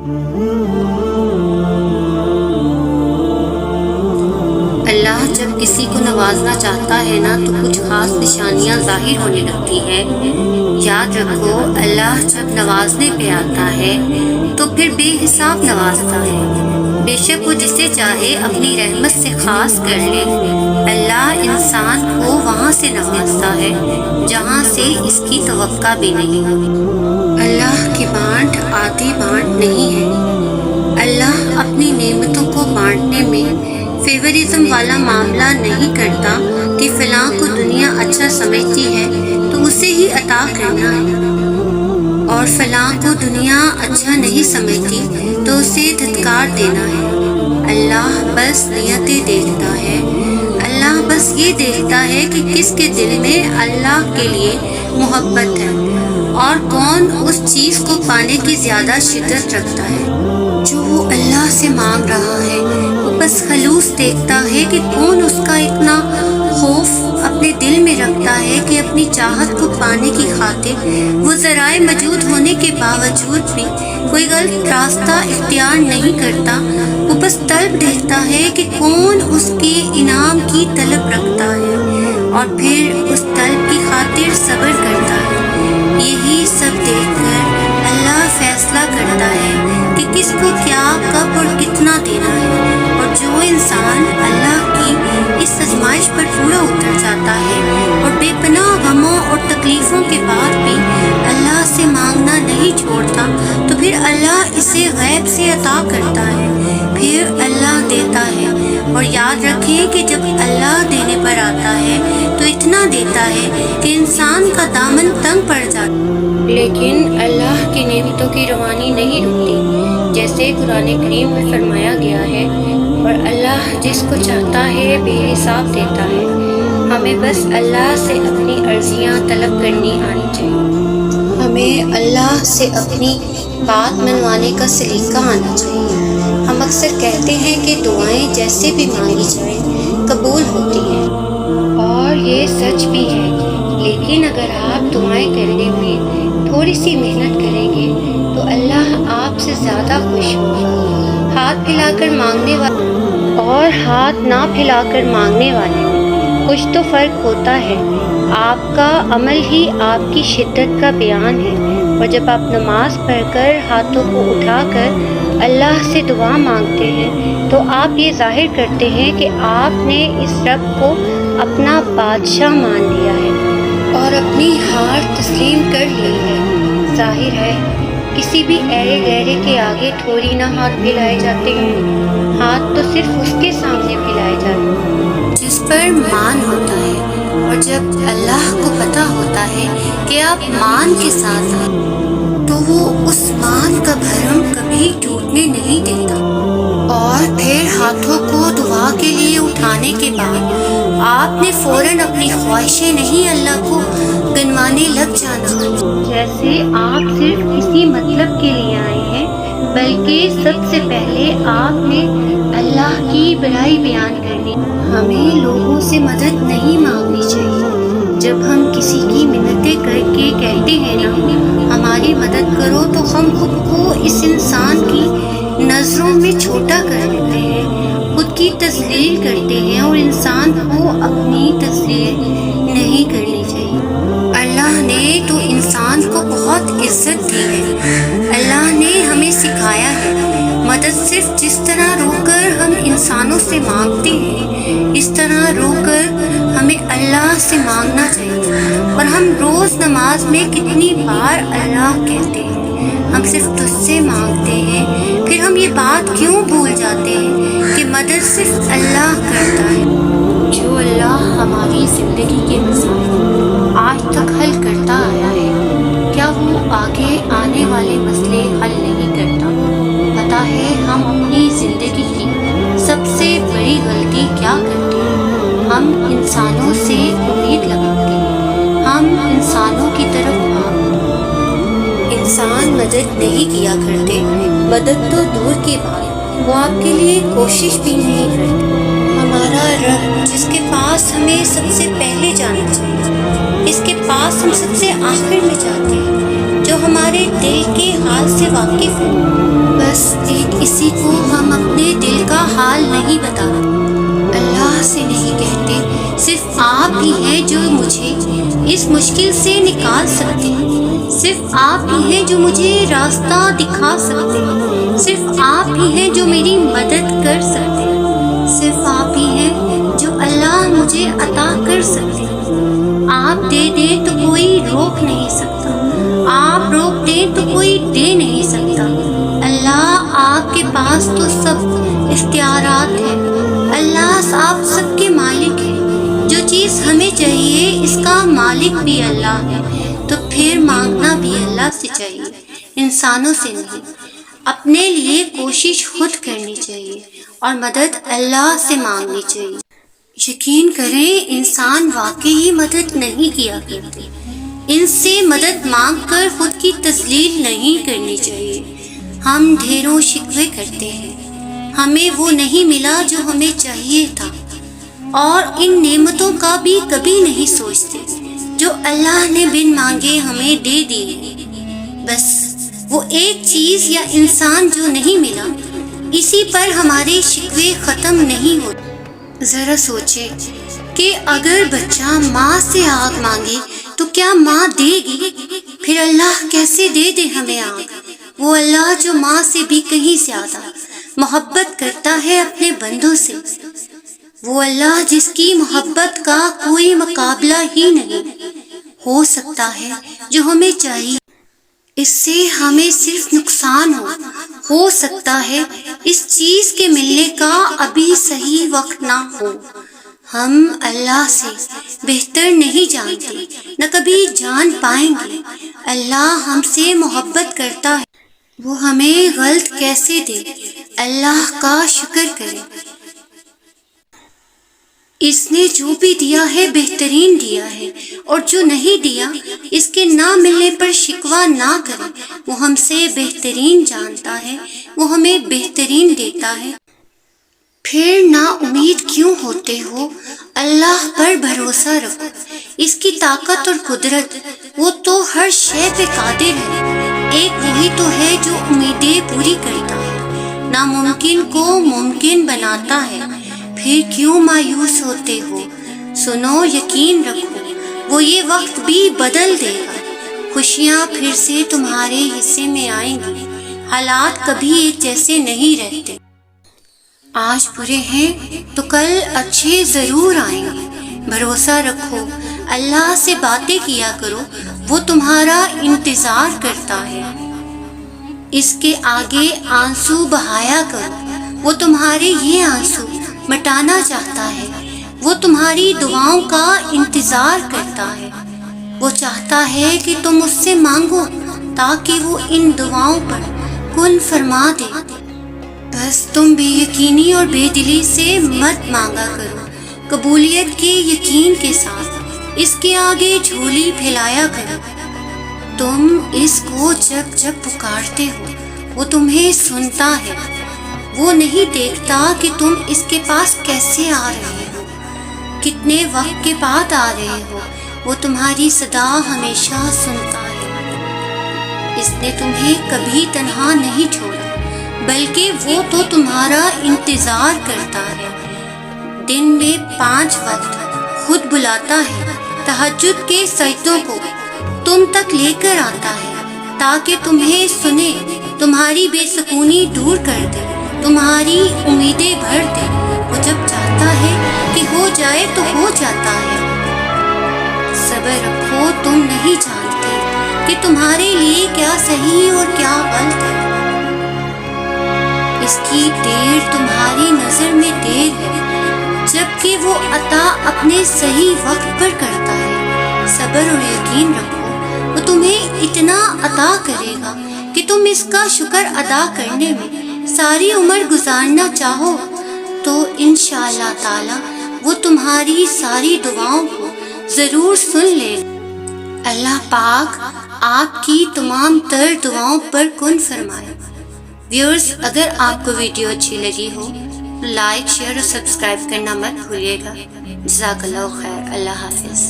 اللہ جب کسی کو نوازنا چاہتا ہے نا تو کچھ خاص نشانیاں ظاہر ہونے لگتی ہیں۔ یاد رکھو، اللہ جب نوازنے پہ آتا ہے تو پھر بے حساب نوازتا ہے، بے شک وہ جسے چاہے اپنی رحمت سے خاص کر لے۔ اللہ انسان کو وہاں سے نوازتا ہے جہاں سے اس کی توقع بھی نہیں۔ اللہ کی بانٹ آدھی بانٹ نہیں ہے۔ اللہ اپنی نعمتوں کو بانٹنے میں فیورزم والا معاملہ نہیں کرتا کہ فلاں کو دنیا اچھا سمجھتی ہے تو اسے ہی عطا کرنا ہے، اور فلاں کو دنیا اچھا نہیں سمجھتی تو اسے دھتکار دینا ہے۔ اللہ بس نیتیں دیکھتا ہے۔ اللہ بس یہ دیکھتا ہے کہ کس کے دل میں اللہ کے لیے محبت ہے اور کون اس چیز کو پانے کی زیادہ شدت رکھتا ہے جو وہ اللہ سے مانگ رہا ہے۔ وہ بس خلوص دیکھتا ہے کہ کون اس کا اتنا خوف اپنے دل میں رکھتا ہے کہ اپنی چاہت کو پانے کی خاطر وہ ذرائع موجود ہونے کے باوجود بھی کوئی غلط راستہ اختیار نہیں کرتا۔ وہ بس طلب دیکھتا ہے کہ کون اس کے انعام کی طلب رکھتا ہے اور پھر اس طلب کی خاطر صبر کرتا ہے۔ یہی سب دیکھ کر اللہ فیصلہ کرتا ہے کہ کس کو کیا، کب اور کتنا دینا ہے، اور جو انسان اللہ کی اس آزمائش پر پورا اتر جاتا ہے اور بے پناہ غموں اور تکلیفوں کے بعد بھی اللہ سے مانگنا نہیں چھوڑتا تو پھر اللہ اسے غیب سے عطا کرتا ہے، پھر اللہ دیتا ہے۔ اور یاد رکھیں کہ جب اللہ دینے پر آتا ہے تو اتنا دیتا ہے کہ انسان کا دامن تنگ پڑ جاتا ہے، لیکن اللہ کی نعمتوں کی روانی نہیں رکتی، جیسے قرآن کریم میں فرمایا گیا ہے، اور اللہ جس کو چاہتا ہے بے حساب دیتا ہے۔ ہمیں بس اللہ سے اپنی عرضیاں طلب کرنی آنی چاہیے، ہمیں اللہ سے اپنی بات منوانے کا سلیقہ آنا چاہیے۔ ہم اکثر کہتے ہیں کہ دعائیں جیسے بھی مانگی جائیں قبول ہوتی ہیں، اور یہ سچ بھی ہے، لیکن اگر آپ دعائیں کرنے میں تھوڑی سی محنت کریں گے تو اللہ آپ سے زیادہ خوش ہوگا۔ ہاتھ پھیلا کر مانگنے والے اور ہاتھ نہ پھیلا کر مانگنے والے میں کچھ تو فرق ہوتا ہے۔ آپ کا عمل ہی آپ کی شدت کا بیان ہے، اور جب آپ نماز پڑھ کر ہاتھوں کو اٹھا کر اللہ سے دعا مانگتے ہیں تو آپ یہ ظاہر کرتے ہیں کہ آپ نے اس رب کو اپنا بادشاہ مان لیا ہے اور اپنی ہار تسلیم کر لی ہے۔ ظاہر ہے کسی بھی ایرے غیرے کے آگے تھوڑی نہ ہاتھ پھیلائے جاتے ہیں، ہاتھ تو صرف اس کے سامنے پھیلائے جاتے ہیں جس پر مان ہوتا ہے، اور جب اللہ کو پتہ ہوتا ہے کہ آپ مان کے ساتھ ہیں تو وہ اس مان کا بھرم کبھی ٹوٹنے نہیں دیتا، اور پھر ہاتھوں کو دعا کے لیے اٹھانے کے بعد آپ نے فوراً اپنی خواہشیں نہیں اللہ کو گنوانے لگ جانا، جیسے آپ صرف کسی مطلب کے لیے آئے ہیں، بلکہ سب سے پہلے آپ نے اللہ کی بڑائی بیان کرنی۔ ہمیں لوگوں سے مدد نہیں مانگنی چاہیے۔ جب ہم کسی کی منتیں کر کے کہتے ہیں نا ہماری مدد کرو تو ہم خود کو اس انسان کی نظروں میں چھوٹا کر لیتے ہیں، خود کی تذلیل کرتے ہیں، اور انسان کو اپنی تذلیل نہیں کرنی چاہیے۔ اللہ نے تو انسان کو بہت عزت دی ہے۔ اللہ نے ہمیں سکھایا ہے مدد صرف جس طرح رو کر ہم انسانوں سے مانگتے ہیں اس طرح رو کر ہمیں اللہ سے مانگنا چاہیے۔ اور ہم روز نماز میں کتنی بار اللہ کہتے ہیں، ہم صرف تجھ سے مانگتے ہیں، پھر ہم یہ بات کیوں بھول جاتے ہیں کہ مدد صرف اللہ کرتا ہے۔ جو اللہ ہماری زندگی کے مسائل آج تک حل کرتا آیا ہے، کیا وہ آگے آنے والے مسئلے حل نہیں کرتا؟ پتہ ہے ہم اپنی زندگی کی سب سے بڑی غلطی کیا کرتے ہیں؟ ہم انسانوں سے امید لگاتے ہیں، ہم انسانوں کی طرف بھاگتے۔ انسان مدد نہیں کیا کرتے، مدد تو دور کی بات، وہ آپ کے لیے کوشش بھی نہیں کرتے۔ ہمارا رب جس کے پاس ہمیں سب سے پہلے جانا چاہیے، اس کے پاس ہم سب سے آخر میں جاتے ہیں، جو ہمارے دل کے حال سے واقف ہے، بس بس ایک اسی کو ہم اپنے دل کا حال نہیں بتاتے، اللہ سے نہیں کہتے، صرف آپ ہی ہیں جو مجھے اس مشکل سے نکال سکتے ہیں، صرف آپ ہی ہیں جو مجھے راستہ دکھا سکتے ہیں، صرف آپ ہی ہیں جو میری مدد کر سکتے ہیں، صرف آپ ہی ہیں جو اللہ مجھے عطا کر سکتے ہیں۔ آپ دے دیں تو کوئی روک نہیں سکتا، آپ روک دیں تو کوئی دے نہیں سکتا۔ اللہ آپ کے پاس تو سب اختیارات ہیں، اللہ آپ سب کے مالک ہیں، جو چیز ہمیں چاہیے اس کا مالک بھی اللہ ہے، تو پھر مانگنا بھی اللہ سے چاہیے، انسانوں سے نہیں۔ اپنے لیے کوشش خود کرنی چاہیے اور مدد اللہ سے مانگنی چاہیے۔ یقین کریں انسان واقعی مدد نہیں کیا کرتے، ان سے مدد مانگ کر خود کی تذلیل نہیں کرنی چاہیے۔ ہم ڈھیروں شکوے کرتے ہیں، ہمیں وہ نہیں ملا جو ہمیں چاہیے تھا، اور ان نعمتوں کا بھی کبھی نہیں سوچتے جو اللہ نے بن مانگے ہمیں دے دی ہے۔ بس وہ ایک چیز یا انسان جو نہیں ملا، اسی پر ہمارے شکوے ختم نہیں ہوتے۔ ذرا سوچے کہ اگر بچہ ماں سے آگ مانگے تو کیا ماں دے گی؟ پھر اللہ کیسے دے دے ہمیں آگ؟ وہ اللہ جو ماں سے بھی کہیں زیادہ محبت کرتا ہے اپنے بندوں سے، وہ اللہ جس کی محبت کا کوئی مقابلہ ہی نہیں ہو سکتا ہے جو ہمیں چاہیے، اس سے ہمیں صرف نقصان ہو سکتا ہے، اس چیز کے ملنے کا ابھی صحیح وقت نہ ہو۔ ہم اللہ سے بہتر نہیں جانتے، نہ کبھی جان پائیں گے۔ اللہ ہم سے محبت کرتا ہے، وہ ہمیں غلط کیسے دے؟ اللہ کا شکر کرے، اس نے جو بھی دیا ہے بہترین دیا ہے، اور جو نہیں دیا اس کے نہ ملنے پر شکوہ نہ کرے، وہ ہم سے بہترین جانتا ہے، وہ ہمیں بہترین دیتا ہے۔ پھر نا امید کیوں ہوتے ہو؟ اللہ پر بھروسہ رکھو، اس کی طاقت اور قدرت، وہ تو ہر شے پہ قادر ہے۔ ایک وہی تو ہے جو امیدیں پوری کرتا ہے، ناممکن کو ممکن بناتا ہے۔ پھر کیوں مایوس ہوتے ہو؟ سنو، یقین رکھو، وہ یہ وقت بھی بدل دے گا، خوشیاں پھر سے تمہارے حصے میں آئیں گی، حالات کبھی ایک جیسے نہیں رہتے۔ آج برے ہیں تو کل اچھے ضرور آئیں گے، بھروسہ رکھو، اللہ سے باتیں کیا کرو، وہ تمہارا انتظار کرتا ہے۔ اس کے آگے آنسو بہایا کرو، وہ تمہارے یہ آنسو مٹانا چاہتا ہے، وہ تمہاری دعاؤں کا انتظار کرتا ہے، وہ چاہتا ہے کہ تم اس سے مانگو تاکہ وہ ان دعاؤں پر کن فرما دے۔ بس تم بے یقینی اور بے دلی سے مت مانگا کرو، قبولیت کے یقین کے ساتھ اس کے آگے جھولی پھیلایا کرو۔ تم اس کو جب جب پکارتے ہو وہ تمہیں سنتا ہے، وہ نہیں دیکھتا کہ تم اس کے پاس کیسے آ رہے ہو، کتنے وقت کے بعد آ رہے ہو، وہ تمہاری صدا ہمیشہ سنتا ہے۔ اس نے تمہیں کبھی تنہا نہیں چھوڑا، بلکہ وہ تو تمہارا انتظار کرتا ہے۔ دن میں 5 وقت خود بلاتا ہے، تہجد کے سجدوں کو تم تک لے کر آتا ہے تاکہ تمہیں سنے، تمہاری بے سکونی دور کر دے، تمہاری امیدیں بھر دے۔ وہ جب چاہتا ہے کہ ہو جائے تو ہو جاتا ہے۔ صبر رکھو، تم نہیں جانتے کہ تمہارے لیے کیا صحیح اور کیا غلط ہے۔ اس کی دیر تمہاری نظر میں دیر ہے، جبکہ وہ عطا اپنے صحیح وقت پر کرتا ہے۔ صبر اور یقین رکھو، وہ تمہیں اتنا عطا کرے گا کہ تم اس کا شکر ادا کرنے میں ساری عمر گزارنا چاہو تو انشاءاللہ تعالی وہ تمہاری ساری دعاؤں کو ضرور سن لے گا۔ اللہ پاک آپ کی تمام تر دعاؤں پر کن فرمائے۔ ویورز، اگر آپ کو ویڈیو اچھی لگی ہو تو لائک، شیئر اور سبسکرائب کرنا مت بھولیے گا۔ جزاک اللہ خیر، اللہ حافظ۔